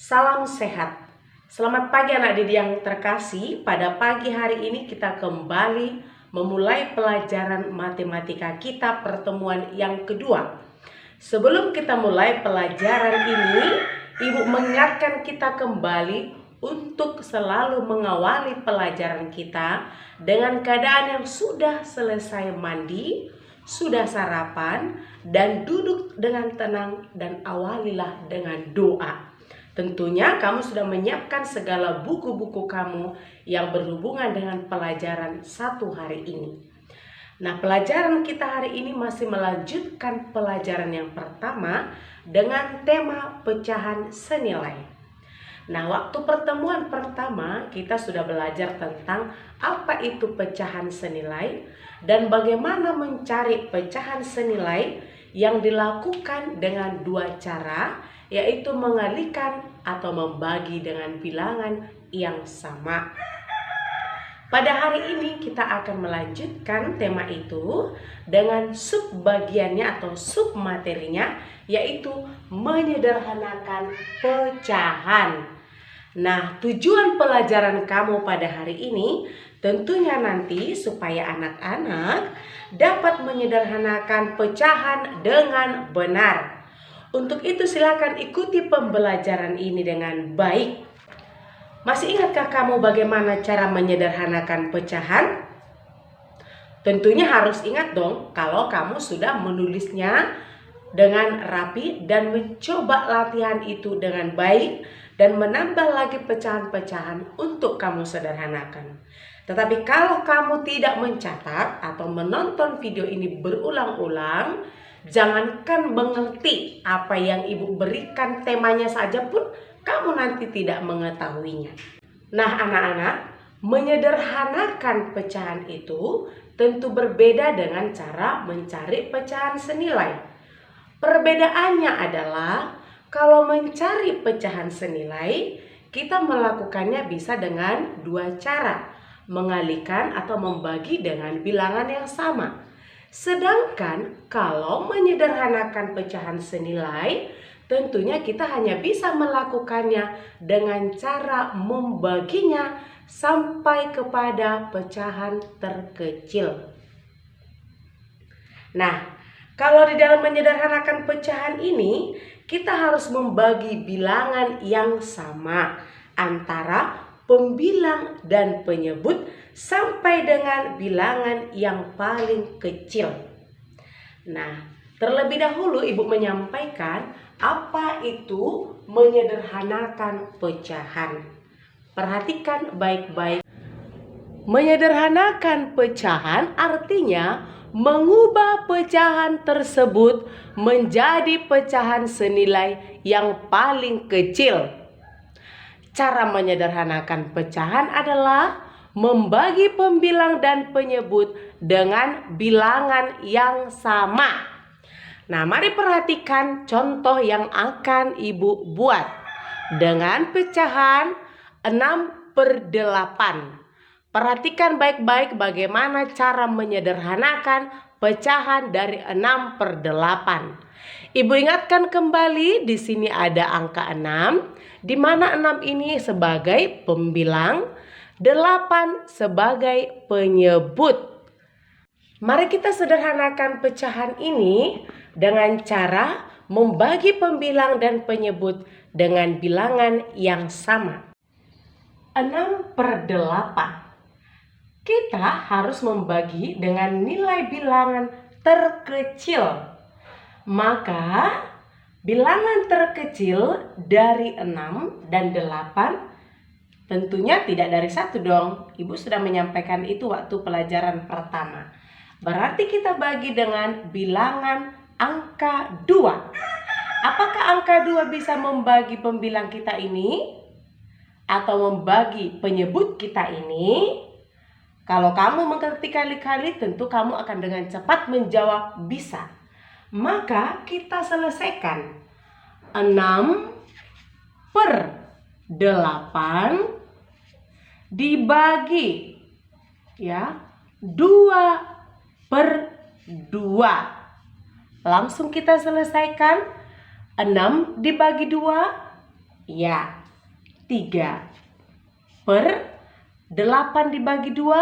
Salam sehat. Selamat pagi anak didik yang terkasih. Pada pagi hari ini kita kembali memulai pelajaran matematika kita pertemuan yang kedua. Sebelum kita mulai pelajaran ini, Ibu mengingatkan kita kembali untuk selalu mengawali pelajaran kita dengan keadaan yang sudah selesai mandi, sudah sarapan, dan duduk dengan tenang, dan awalilah dengan doa. Tentunya kamu sudah menyiapkan segala buku-buku kamu yang berhubungan dengan pelajaran satu hari ini. Nah, pelajaran kita hari ini masih melanjutkan pelajaran yang pertama dengan tema pecahan senilai. Nah, waktu pertemuan pertama kita sudah belajar tentang apa itu pecahan senilai dan bagaimana mencari pecahan senilai yang dilakukan dengan dua cara, yaitu mengalihkan atau membagi dengan bilangan yang sama. Pada hari ini kita akan melanjutkan tema itu dengan subbagiannya atau submaterinya, yaitu menyederhanakan pecahan. Nah, tujuan pelajaran kamu pada hari ini tentunya nanti supaya anak-anak dapat menyederhanakan pecahan dengan benar. Untuk itu silakan ikuti pembelajaran ini dengan baik. Masih ingatkah kamu bagaimana cara menyederhanakan pecahan? Tentunya harus ingat dong kalau kamu sudah menulisnya dengan rapi dan mencoba latihan itu dengan baik dan menambah lagi pecahan-pecahan untuk kamu sederhanakan. Tetapi kalau kamu tidak mencatat atau menonton video ini berulang-ulang, jangankan mengerti apa yang ibu berikan temanya saja pun kamu nanti tidak mengetahuinya. Nah anak-anak, menyederhanakan pecahan itu tentu berbeda dengan cara mencari pecahan senilai. Perbedaannya adalah kalau mencari pecahan senilai, kita melakukannya bisa dengan dua cara, mengalihkan atau membagi dengan bilangan yang sama. Sedangkan kalau menyederhanakan pecahan senilai, tentunya kita hanya bisa melakukannya dengan cara membaginya sampai kepada pecahan terkecil. Nah, kalau di dalam menyederhanakan pecahan ini, kita harus membagi bilangan yang sama antara pembilang dan penyebut sampai dengan bilangan yang paling kecil. Nah, terlebih dahulu ibu menyampaikan apa itu menyederhanakan pecahan. Perhatikan baik-baik. Menyederhanakan pecahan artinya mengubah pecahan tersebut menjadi pecahan senilai yang paling kecil. Cara menyederhanakan pecahan adalah membagi pembilang dan penyebut dengan bilangan yang sama. Nah, mari perhatikan contoh yang akan ibu buat dengan pecahan 6/8. Perhatikan baik-baik bagaimana cara menyederhanakan pecahan dari 6/8. Ibu ingatkan kembali, di sini ada angka 6, di mana 6 ini sebagai pembilang, 8 sebagai penyebut. Mari kita sederhanakan pecahan ini dengan cara membagi pembilang dan penyebut dengan bilangan yang sama. 6/8. Kita harus membagi dengan nilai bilangan terkecil. Maka bilangan terkecil dari 6 dan 8 tentunya tidak dari 1 dong. Ibu sudah menyampaikan itu waktu pelajaran pertama. Berarti kita bagi dengan bilangan angka 2. Apakah angka 2 bisa membagi pembilang kita ini? Atau membagi penyebut kita ini? Kalau kamu mengerti kali-kali, tentu kamu akan dengan cepat menjawab bisa. Maka kita selesaikan. 6/8 dibagi 2/2. Langsung kita selesaikan. 6 dibagi 2 Ya, 3. Per 8 dibagi 2,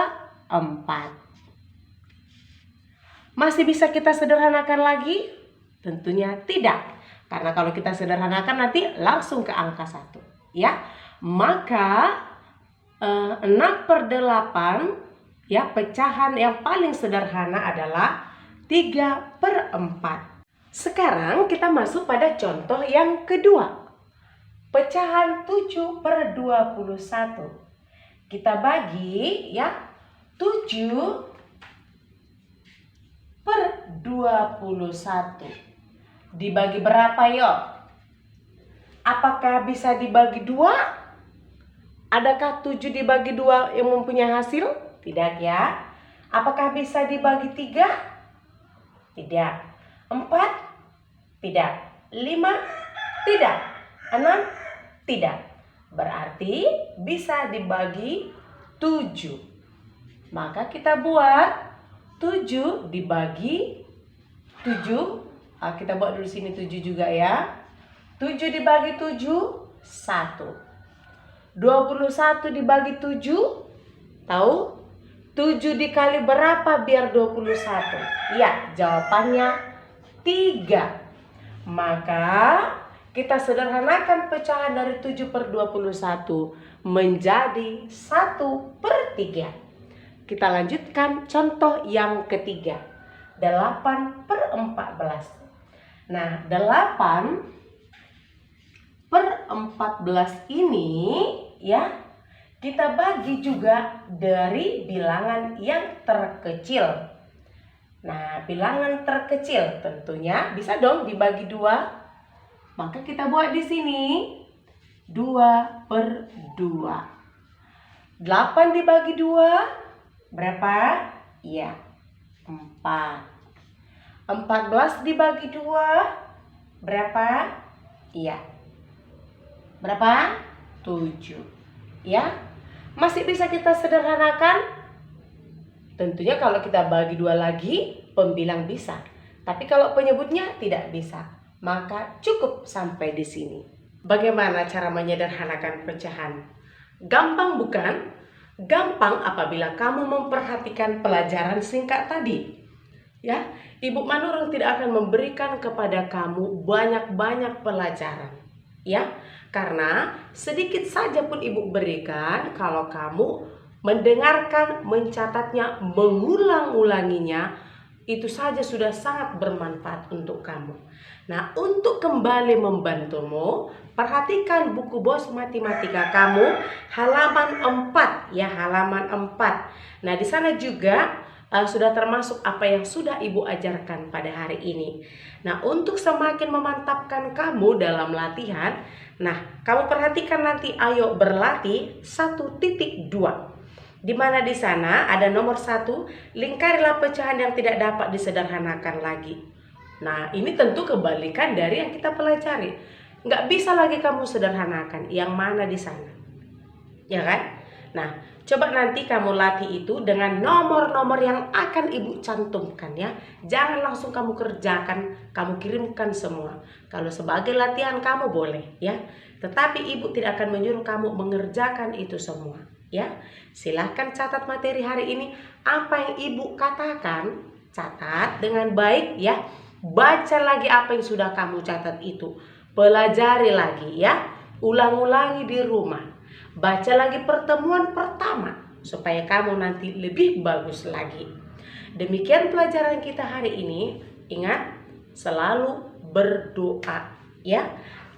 4. Masih bisa kita sederhanakan lagi? Tentunya tidak. Karena kalau kita sederhanakan nanti langsung ke angka 1. Ya, maka 6/8 ya, pecahan yang paling sederhana adalah 3/4. Sekarang kita masuk pada contoh yang kedua. Pecahan 7/21. Kita bagi ya, 7/21. Dibagi berapa yuk? Apakah bisa dibagi 2? Adakah 7 dibagi 2 yang mempunyai hasil? Tidak ya. Apakah bisa dibagi 3? Tidak. 4? Tidak. 5? Tidak. 6? Tidak. Berarti bisa dibagi 7. Maka kita buat 7 dibagi 7. Kita buat dulu sini 7 juga ya. 7 dibagi 7, 1. 21 dibagi 7, tahu? 7 dikali berapa biar 21? Ya, jawabannya 3. Maka kita sederhanakan pecahan dari 7/21 menjadi 1/3. Kita lanjutkan contoh yang ketiga. 8/14. Nah, 8/14 ini ya, kita bagi juga dari bilangan yang terkecil. Nah, bilangan terkecil tentunya bisa dong dibagi 2. Maka kita buat di sini 2/2. 8 dibagi 2 berapa? Iya, 4. 14 dibagi 2 berapa? Iya. Berapa? 7. Ya. Masih bisa kita sederhanakan? Tentunya kalau kita bagi 2 lagi, pembilang bisa. Tapi kalau penyebutnya tidak bisa. Maka cukup sampai di sini. Bagaimana cara menyederhanakan pecahan? Gampang bukan? Gampang apabila kamu memperhatikan pelajaran singkat tadi. Ya, Ibu Manurung tidak akan memberikan kepada kamu banyak-banyak pelajaran. Ya, karena sedikit saja pun Ibu berikan kalau kamu mendengarkan, mencatatnya, mengulang-ulanginya, itu saja sudah sangat bermanfaat untuk kamu. Nah, untuk kembali membantumu, perhatikan buku bos matematika kamu halaman 4 ya, halaman 4. Nah, di sana juga sudah termasuk apa yang sudah Ibu ajarkan pada hari ini. Nah, untuk semakin memantapkan kamu dalam latihan, nah, kamu perhatikan nanti, ayo berlatih 1.2. Di mana di sana ada nomor 1, lingkarilah pecahan yang tidak dapat disederhanakan lagi. Nah, ini tentu kebalikan dari yang kita pelajari. Nggak bisa lagi kamu sederhanakan, yang mana di sana. Ya kan? Nah, coba nanti kamu latih itu dengan nomor-nomor yang akan Ibu cantumkan ya. Jangan langsung kamu kerjakan, kamu kirimkan semua. Kalau sebagai latihan kamu boleh ya. Tetapi Ibu tidak akan menyuruh kamu mengerjakan itu semua ya. Silahkan catat materi hari ini. Apa yang Ibu katakan, catat dengan baik ya. Baca lagi apa yang sudah kamu catat itu. Pelajari lagi ya. Ulang-ulangi di rumah. Baca lagi pertemuan pertama supaya kamu nanti lebih bagus lagi. Demikian pelajaran kita hari ini. Ingat, selalu berdoa ya.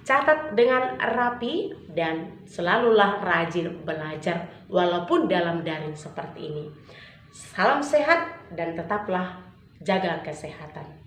Catat dengan rapi dan selalulah rajin belajar walaupun dalam daring seperti ini. Salam sehat dan tetaplah jaga kesehatan.